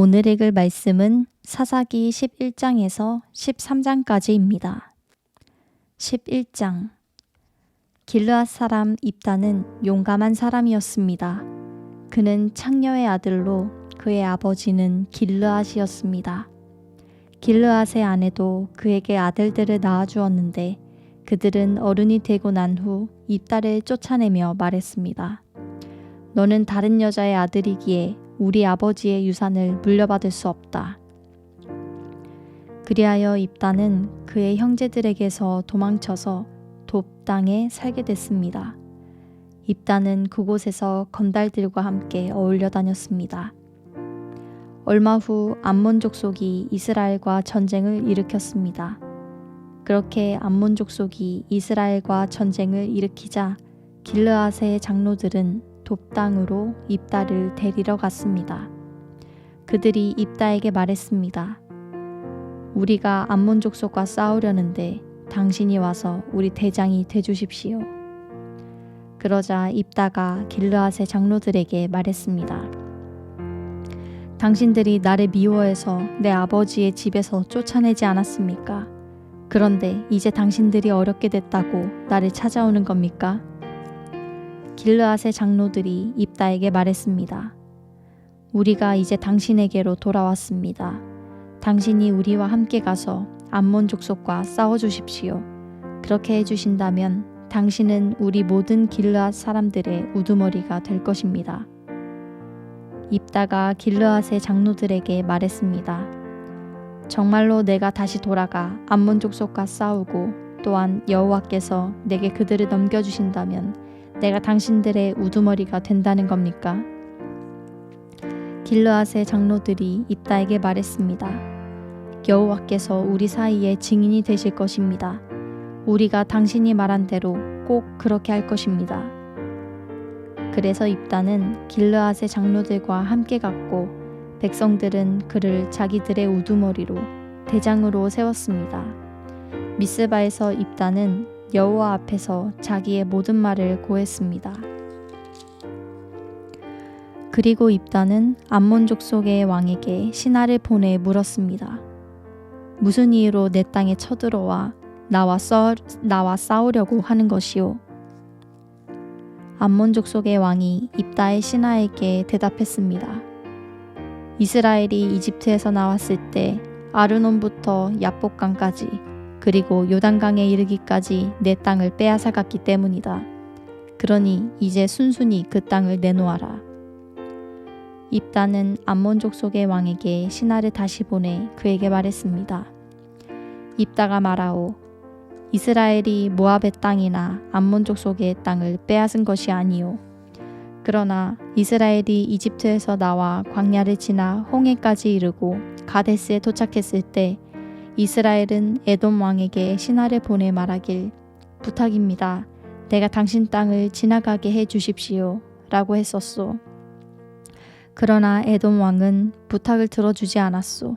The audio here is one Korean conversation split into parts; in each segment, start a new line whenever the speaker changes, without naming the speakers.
오늘 읽을 말씀은 사사기 11장에서 13장까지입니다. 11장. 길르앗 사람 입다는 용감한 사람이었습니다. 그는 창녀의 아들로 그의 아버지는 길르앗이었습니다. 길르앗의 아내도 그에게 아들들을 낳아주었는데 그들은 어른이 되고 난 후 입다를 쫓아내며 말했습니다. 너는 다른 여자의 아들이기에 우리 아버지의 유산을 물려받을 수 없다. 그리하여 입다는 그의 형제들에게서 도망쳐서 돕 땅에 살게 됐습니다. 입다는 그곳에서 건달들과 함께 어울려 다녔습니다. 얼마 후 암몬 족속이 이스라엘과 전쟁을 일으켰습니다. 그렇게 암몬 족속이 이스라엘과 전쟁을 일으키자 길르앗의 장로들은 돕 땅으로 입다를 데리러 갔습니다. 그들이 입다에게 말했습니다. 우리가 암몬 족속과 싸우려는데 당신이 와서 우리 대장이 되주십시오. 그러자 입다가 길르앗의 장로들에게 말했습니다. 당신들이 나를 미워해서 내 아버지의 집에서 쫓아내지 않았습니까? 그런데 이제 당신들이 어렵게 됐다고 나를 찾아오는 겁니까? 길르앗의 장로들이 입다에게 말했습니다. 우리가 이제 당신에게로 돌아왔습니다. 당신이 우리와 함께 가서 암몬 족속과 싸워주십시오. 그렇게 해주신다면 당신은 우리 모든 길르앗 사람들의 우두머리가 될 것입니다. 입다가 길르앗의 장로들에게 말했습니다. 정말로 내가 다시 돌아가 암몬 족속과 싸우고 또한 여호와께서 내게 그들을 넘겨주신다면 내가 당신들의 우두머리가 된다는 겁니까? 길르앗의 장로들이 입다에게 말했습니다. 여호와께서 우리 사이에 증인이 되실 것입니다. 우리가 당신이 말한 대로 꼭 그렇게 할 것입니다. 그래서 입다는 길르앗의 장로들과 함께 갔고 백성들은 그를 자기들의 우두머리로 대장으로 세웠습니다. 미스바에서 입다는 여호와 앞에서 자기의 모든 말을 고했습니다. 그리고 입다는 암몬 족속의 왕에게 신하를 보내 물었습니다. 무슨 이유로 내 땅에 쳐들어와 나와 싸우려고 하는 것이오? 암몬 족속의 왕이 입다의 신하에게 대답했습니다. 이스라엘이 이집트에서 나왔을 때 아르논부터 야복강까지 그리고 요단강에 이르기까지 내 땅을 빼앗아갔기 때문이다. 그러니 이제 순순히 그 땅을 내놓아라. 입다는 암몬 족속의 왕에게 신하를 다시 보내 그에게 말했습니다. 입다가 말하오. 이스라엘이 모압의 땅이나 암몬 족속의 땅을 빼앗은 것이 아니오. 그러나 이스라엘이 이집트에서 나와 광야를 지나 홍해까지 이르고 가데스에 도착했을 때 이스라엘은 에돔 왕에게 신하를 보내 말하길 부탁입니다. 내가 당신 땅을 지나가게 해 주십시오. 라고 했었소. 그러나 에돔 왕은 부탁을 들어주지 않았소.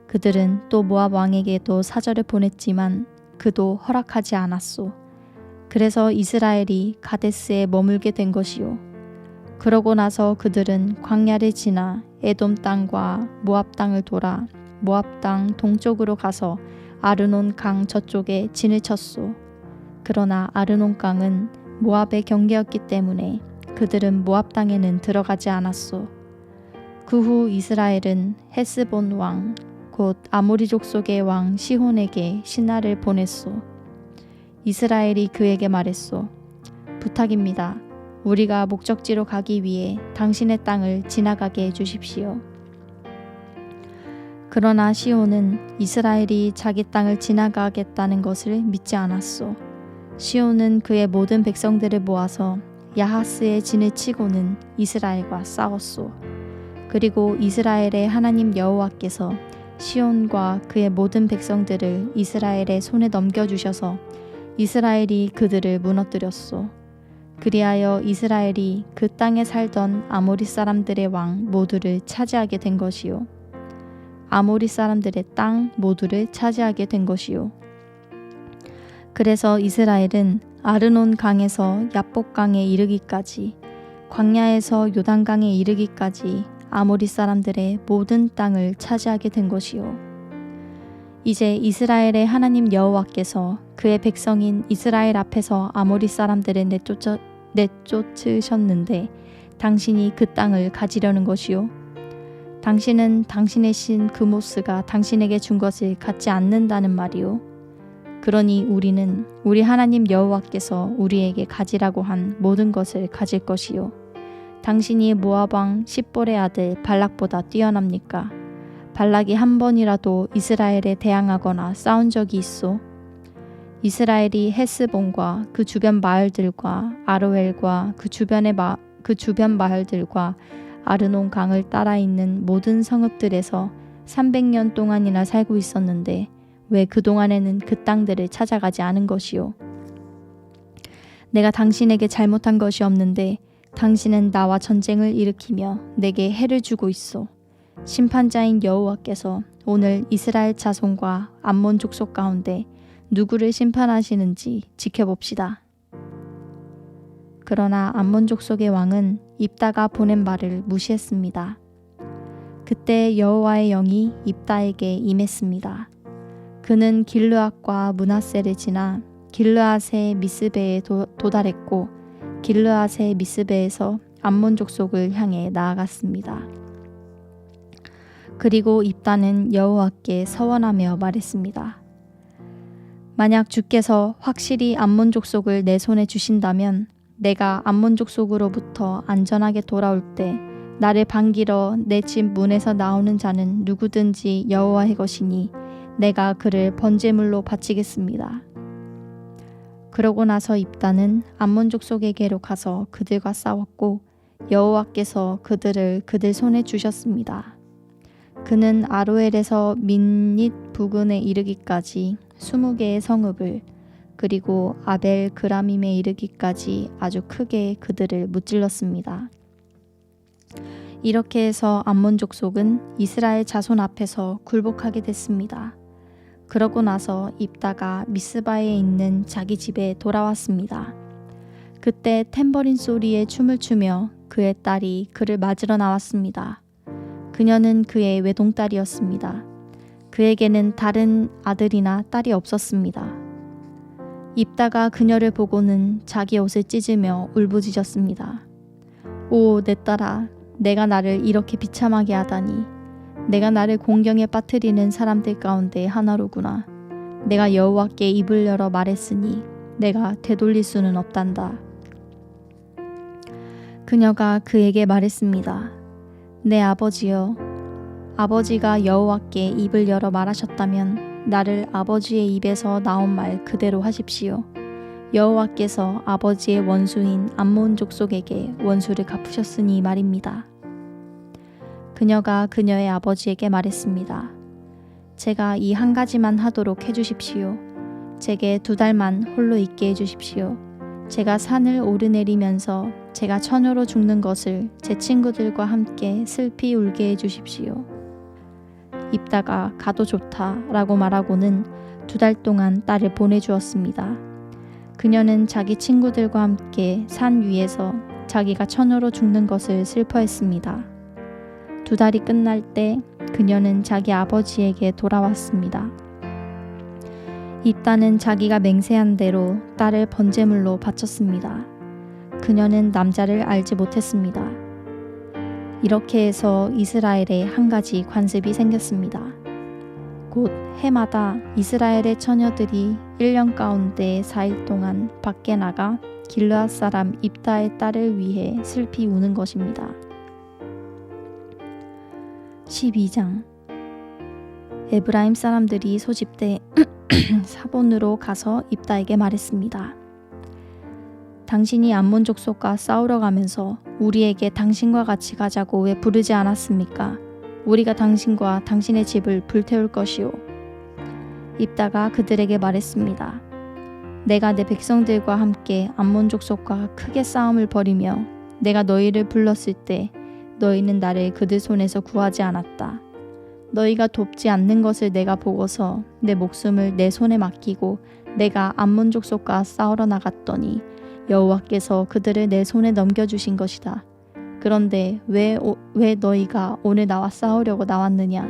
그들은 또 모압 왕에게도 사절을 보냈지만 그도 허락하지 않았소. 그래서 이스라엘이 가데스에 머물게 된 것이요. 그러고 나서 그들은 광야를 지나 에돔 땅과 모압 땅을 돌아 모압 땅 동쪽으로 가서 아르논 강 저쪽에 진을 쳤소. 그러나 아르논 강은 모압의 경계였기 때문에 그들은 모압 땅에는 들어가지 않았소. 그 후 이스라엘은 헤스본 왕, 곧 아모리 족속의 왕 시혼에게 신하를 보냈소. 이스라엘이 그에게 말했소. 부탁입니다. 우리가 목적지로 가기 위해 당신의 땅을 지나가게 해주십시오. 그러나 시온은 이스라엘이 자기 땅을 지나가겠다는 것을 믿지 않았소. 시온은 그의 모든 백성들을 모아서 야하스에 진을 치고는 이스라엘과 싸웠소. 그리고 이스라엘의 하나님 여호와께서 시온과 그의 모든 백성들을 이스라엘의 손에 넘겨주셔서 이스라엘이 그들을 무너뜨렸소. 그리하여 이스라엘이 그 땅에 살던 아모리 사람들의 왕 모두를 차지하게 된 것이요. 아모리 사람들의 땅 모두를 차지하게 된 것이요. 그래서 이스라엘은 아르논 강에서 야복강에 이르기까지 광야에서 요단강에 이르기까지 아모리 사람들의 모든 땅을 차지하게 된 것이요. 이제 이스라엘의 하나님 여호와께서 그의 백성인 이스라엘 앞에서 아모리 사람들을 내쫓으셨는데 당신이 그 땅을 가지려는 것이요. 당신은 당신의 신 그모스가 당신에게 준 것을 갖지 않는다는 말이요. 그러니 우리는 우리 하나님 여호와께서 우리에게 가지라고 한 모든 것을 가질 것이요. 당신이 모압 왕 십볼의 아들 발락보다 뛰어납니까? 발락이 한 번이라도 이스라엘에 대항하거나 싸운 적이 있소? 이스라엘이 헤스본과 그 주변 마을들과 아로엘과 그 주변 마을들과 아르논 강을 따라 있는 모든 성읍들에서 300년 동안이나 살고 있었는데 왜 그동안에는 그 땅들을 찾아가지 않은 것이요? 내가 당신에게 잘못한 것이 없는데 당신은 나와 전쟁을 일으키며 내게 해를 주고 있소. 심판자인 여호와께서 오늘 이스라엘 자손과 암몬 족속 가운데 누구를 심판하시는지 지켜봅시다. 그러나 암몬 족속의 왕은 입다가 보낸 말을 무시했습니다. 그때 여호와의 영이 입다에게 임했습니다. 그는 길르앗과 므낫세를 지나 길르앗의 미스베에 도달했고 길르앗의 미스베에서 암몬 족속을 향해 나아갔습니다. 그리고 입다는 여호와께 서원하며 말했습니다. 만약 주께서 확실히 암몬 족속을 내 손에 주신다면 내가 암몬 족속으로부터 안전하게 돌아올 때 나를 반기러 내 집 문에서 나오는 자는 누구든지 여호와의 것이니 내가 그를 번제물로 바치겠습니다. 그러고 나서 입다는 암몬 족속에게로 가서 그들과 싸웠고 여호와께서 그들을 그들 손에 주셨습니다. 그는 아로엘에서 민닛 부근에 이르기까지 20개의 성읍을 그리고 아벨 그라밈에 이르기까지 아주 크게 그들을 무찔렀습니다. 이렇게 해서 암몬 족속은 이스라엘 자손 앞에서 굴복하게 됐습니다. 그러고 나서 입다가 미스바에 있는 자기 집에 돌아왔습니다. 그때 탬버린 소리에 춤을 추며 그의 딸이 그를 맞으러 나왔습니다. 그녀는 그의 외동딸이었습니다. 그에게는 다른 아들이나 딸이 없었습니다. 입다가 그녀를 보고는 자기 옷을 찢으며 울부짖었습니다. 오, 내 딸아, 내가 나를 이렇게 비참하게 하다니. 내가 나를 공경에 빠뜨리는 사람들 가운데 하나로구나. 내가 여호와께 입을 열어 말했으니 내가 되돌릴 수는 없단다. 그녀가 그에게 말했습니다. 내 아버지여, 아버지가 여호와께 입을 열어 말하셨다면 나를 아버지의 입에서 나온 말 그대로 하십시오. 여호와께서 아버지의 원수인 암몬 족속에게 원수를 갚으셨으니 말입니다. 그녀가 그녀의 아버지에게 말했습니다. 제가 이 한 가지만 하도록 해주십시오. 제게 2달만 홀로 있게 해주십시오. 제가 산을 오르내리면서 제가 처녀로 죽는 것을 제 친구들과 함께 슬피 울게 해주십시오. 입다가 가도 좋다라고 말하고는 2달 동안 딸을 보내주었습니다. 그녀는 자기 친구들과 함께 산 위에서 자기가 처녀로 죽는 것을 슬퍼했습니다. 2달이 끝날 때 그녀는 자기 아버지에게 돌아왔습니다. 입다는 자기가 맹세한 대로 딸을 번제물로 바쳤습니다. 그녀는 남자를 알지 못했습니다. 이렇게 해서 이스라엘에 한 가지 관습이 생겼습니다. 곧 해마다 이스라엘의 처녀들이 1년 가운데 4일 동안 밖에 나가 길르앗 사람 입다의 딸을 위해 슬피 우는 것입니다. 12장 에브라임 사람들이 소집돼 사본으로 가서 입다에게 말했습니다. 당신이 암몬 족속과 싸우러 가면서 우리에게 당신과 같이 가자고 왜 부르지 않았습니까? 우리가 당신과 당신의 집을 불태울 것이오. 입다가 그들에게 말했습니다. 내가 내 백성들과 함께 암몬 족속과 크게 싸움을 벌이며 내가 너희를 불렀을 때 너희는 나를 그들 손에서 구하지 않았다. 너희가 돕지 않는 것을 내가 보고서 내 목숨을 내 손에 맡기고 내가 암몬 족속과 싸우러 나갔더니 여호와께서 그들을 내 손에 넘겨주신 것이다. 그런데 왜 너희가 오늘 나와 싸우려고 나왔느냐?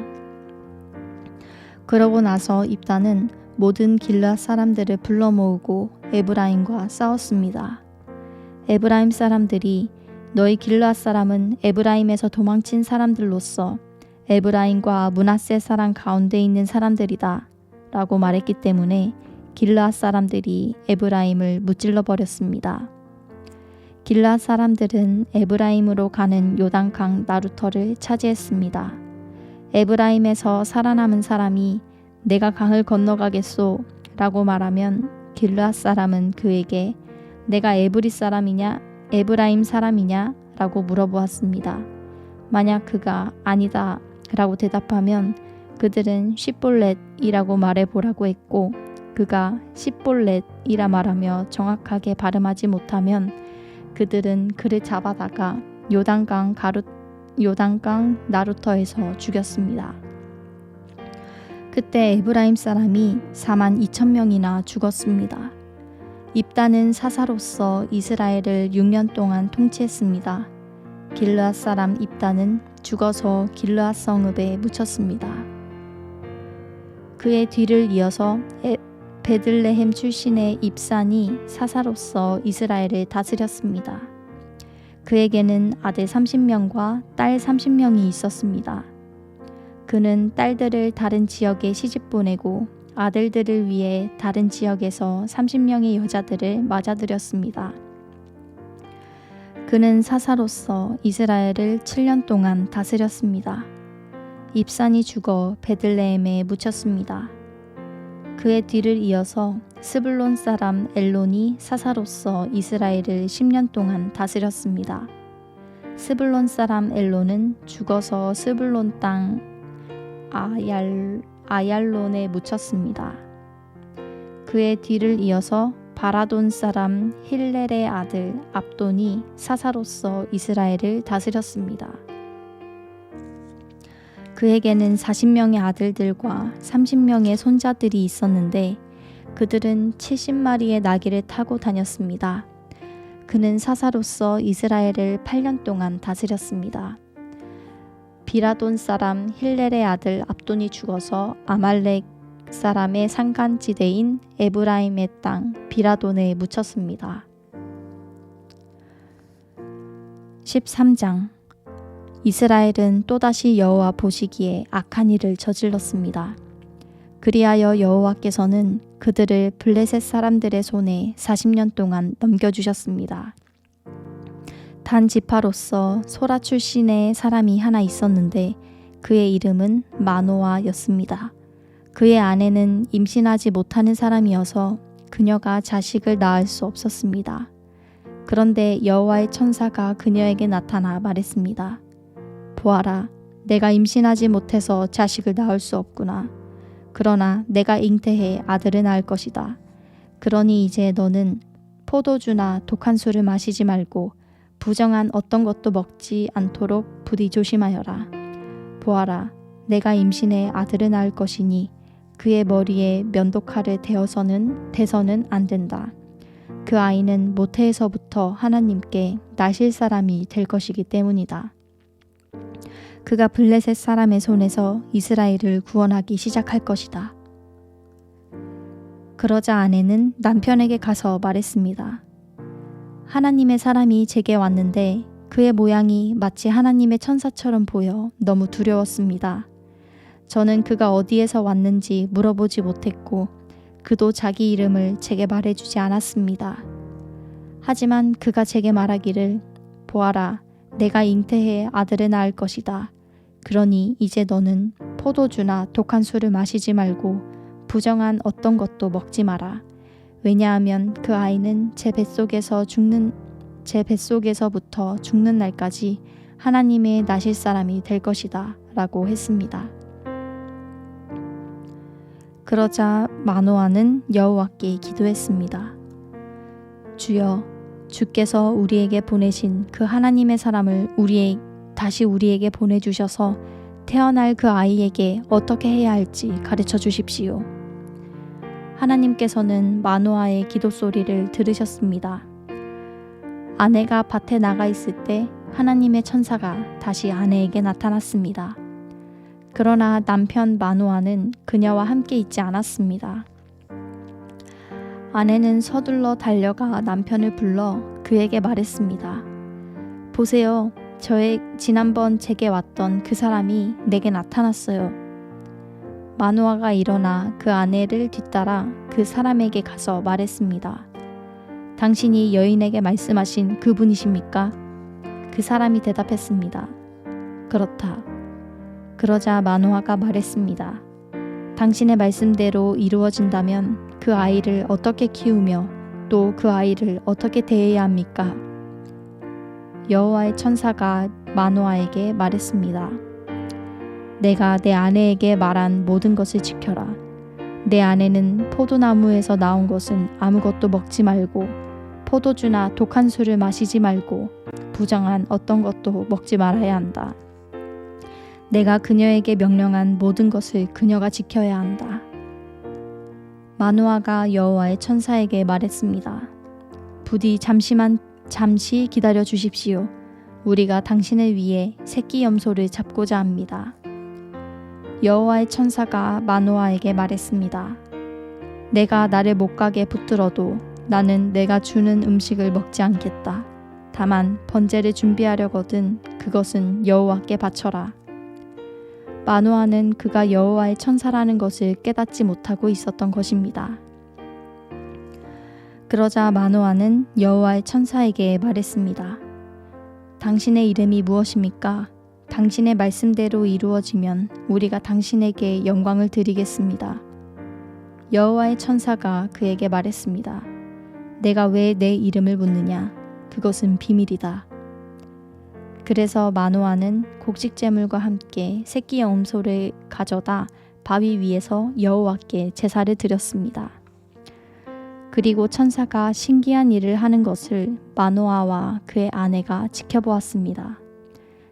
그러고 나서 입다는 모든 길르앗 사람들을 불러 모으고 에브라임과 싸웠습니다. 에브라임 사람들이 너희 길르앗 사람은 에브라임에서 도망친 사람들로서 에브라임과 므낫세 사람 가운데 있는 사람들이다 라고 말했기 때문에 길르앗 사람들이 에브라임을 무찔러 버렸습니다. 길르앗 사람들은 에브라임으로 가는 요단강 나루터를 차지했습니다. 에브라임에서 살아남은 사람이 내가 강을 건너가겠소 라고 말하면 길르앗 사람은 그에게 내가 에브라임 사람이냐 라고 물어보았습니다. 만약 그가 아니다 라고 대답하면 그들은 시볼렛이라고 말해보라고 했고 그가 시볼렛이라 말하며 정확하게 발음하지 못하면 그들은 그를 잡아다가 요단강 나루터에서 죽였습니다. 그때 에브라임 사람이 42,000명이나 죽었습니다. 입다는 사사로서 이스라엘을 6년 동안 통치했습니다. 길르앗 사람 입다는 죽어서 길르앗 성읍에 묻혔습니다. 그의 뒤를 이어서 베들레헴 출신의 입산이 사사로서 이스라엘을 다스렸습니다. 그에게는 아들 30명과 딸 30명이 있었습니다. 그는 딸들을 다른 지역에 시집 보내고 아들들을 위해 다른 지역에서 30명의 여자들을 맞아들였습니다. 그는 사사로서 이스라엘을 7년 동안 다스렸습니다. 입산이 죽어 베들레헴에 묻혔습니다. 그의 뒤를 이어서 스불론 사람 엘론이 사사로서 이스라엘을 10년 동안 다스렸습니다. 스불론 사람 엘론은 죽어서 스불론 땅 아얄론에 묻혔습니다. 그의 뒤를 이어서 바라돈 사람 힐렐의 아들 압돈이 사사로서 이스라엘을 다스렸습니다. 그에게는 40명의 아들들과 30명의 손자들이 있었는데 그들은 70마리의 나귀를 타고 다녔습니다. 그는 사사로서 이스라엘을 8년 동안 다스렸습니다. 비라돈 사람 힐렐의 아들 압돈이 죽어서 아말렉 사람의 산간지대인 에브라임의 땅 비라돈에 묻혔습니다. 13장 이스라엘은 또다시 여호와 보시기에 악한 일을 저질렀습니다. 그리하여 여호와께서는 그들을 블레셋 사람들의 손에 40년 동안 넘겨주셨습니다. 단 지파로서 소라 출신의 사람이 하나 있었는데 그의 이름은 마노아였습니다. 그의 아내는 임신하지 못하는 사람이어서 그녀가 자식을 낳을 수 없었습니다. 그런데 여호와의 천사가 그녀에게 나타나 말했습니다. 보아라, 내가 임신하지 못해서 자식을 낳을 수 없구나. 그러나 내가 잉태해 아들을 낳을 것이다. 그러니 이제 너는 포도주나 독한 술을 마시지 말고 부정한 어떤 것도 먹지 않도록 부디 조심하여라. 보아라, 내가 임신해 아들을 낳을 것이니 그의 머리에 면도칼을 대서는 안 된다. 그 아이는 모태에서부터 하나님께 나실 사람이 될 것이기 때문이다. 그가 블레셋 사람의 손에서 이스라엘을 구원하기 시작할 것이다. 그러자 아내는 남편에게 가서 말했습니다. 하나님의 사람이 제게 왔는데 그의 모양이 마치 하나님의 천사처럼 보여 너무 두려웠습니다. 저는 그가 어디에서 왔는지 물어보지 못했고 그도 자기 이름을 제게 말해주지 않았습니다. 하지만 그가 제게 말하기를 보아라, 내가 잉태해 아들을 낳을 것이다. 그러니 이제 너는 포도주나 독한 술을 마시지 말고 부정한 어떤 것도 먹지 마라. 왜냐하면 그 아이는 제 뱃속에서부터 죽는 날까지 하나님의 나실 사람이 될 것이다 라고 했습니다. 그러자 마노아는 여호와께 기도했습니다. 주여, 주께서 우리에게 보내신 그 하나님의 사람을 다시 우리에게 보내주셔서 태어날 그 아이에게 어떻게 해야 할지 가르쳐 주십시오. 하나님께서는 마노아의 기도 소리를 들으셨습니다. 아내가 밭에 나가 있을 때 하나님의 천사가 다시 아내에게 나타났습니다. 그러나 남편 마노아는 그녀와 함께 있지 않았습니다. 아내는 서둘러 달려가 남편을 불러 그에게 말했습니다. 보세요. 지난번 제게 왔던 그 사람이 내게 나타났어요. 마노아가 일어나 그 아내를 뒤따라 그 사람에게 가서 말했습니다. 당신이 여인에게 말씀하신 그분이십니까? 그 사람이 대답했습니다. 그렇다. 그러자 마노아가 말했습니다. 당신의 말씀대로 이루어진다면 그 아이를 어떻게 키우며 또 그 아이를 어떻게 대해야 합니까? 여호와의 천사가 마노아에게 말했습니다. 내가 내 아내에게 말한 모든 것을 지켜라. 내 아내는 포도나무에서 나온 것은 아무것도 먹지 말고 포도주나 독한 술을 마시지 말고 부정한 어떤 것도 먹지 말아야 한다. 내가 그녀에게 명령한 모든 것을 그녀가 지켜야 한다. 마노아가 여호와의 천사에게 말했습니다. 부디 잠시 기다려 주십시오. 우리가 당신을 위해 새끼 염소를 잡고자 합니다. 여호와의 천사가 마노아에게 말했습니다. 내가 나를 못 가게 붙들어도 나는 내가 주는 음식을 먹지 않겠다. 다만 번제를 준비하려거든 그것은 여호와께 바쳐라. 마노아는 그가 여호와의 천사라는 것을 깨닫지 못하고 있었던 것입니다. 그러자 마노아는 여호와의 천사에게 말했습니다. 당신의 이름이 무엇입니까? 당신의 말씀대로 이루어지면 우리가 당신에게 영광을 드리겠습니다. 여호와의 천사가 그에게 말했습니다. 내가 왜 내 이름을 묻느냐? 그것은 비밀이다. 그래서 마노아는 곡식제물과 함께 새끼 염소를 가져다 바위 위에서 여호와께 제사를 드렸습니다. 그리고 천사가 신기한 일을 하는 것을 마노아와 그의 아내가 지켜보았습니다.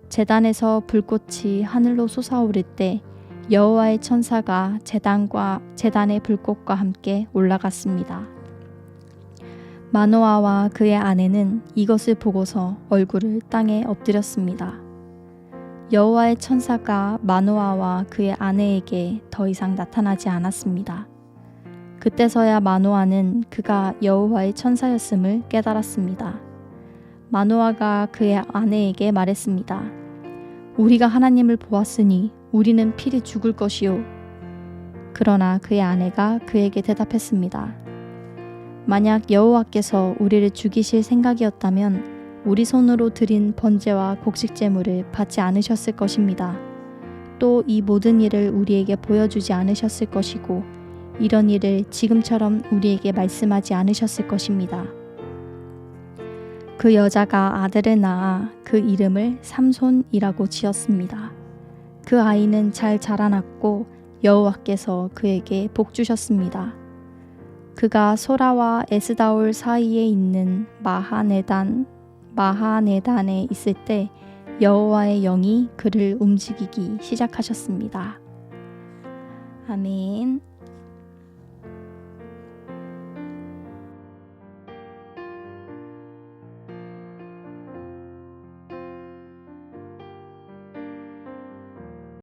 제단에서 불꽃이 하늘로 솟아오를 때 여호와의 천사가 제단의 불꽃과 함께 올라갔습니다. 마노아와 그의 아내는 이것을 보고서 얼굴을 땅에 엎드렸습니다. 여호와의 천사가 마노아와 그의 아내에게 더 이상 나타나지 않았습니다. 그때서야 마노아는 그가 여호와의 천사였음을 깨달았습니다. 마노아가 그의 아내에게 말했습니다. 우리가 하나님을 보았으니 우리는 필히 죽을 것이요. 그러나 그의 아내가 그에게 대답했습니다. 만약 여호와께서 우리를 죽이실 생각이었다면 우리 손으로 드린 번제와 곡식제물을 받지 않으셨을 것입니다. 또 이 모든 일을 우리에게 보여주지 않으셨을 것이고 이런 일을 지금처럼 우리에게 말씀하지 않으셨을 것입니다. 그 여자가 아들을 낳아 그 이름을 삼손이라고 지었습니다. 그 아이는 잘 자라났고 여호와께서 그에게 복 주셨습니다. 그가 소라와 에스다올 사이에 있는 마하네단에 있을 때 여호와의 영이 그를 움직이기 시작하셨습니다. 아멘.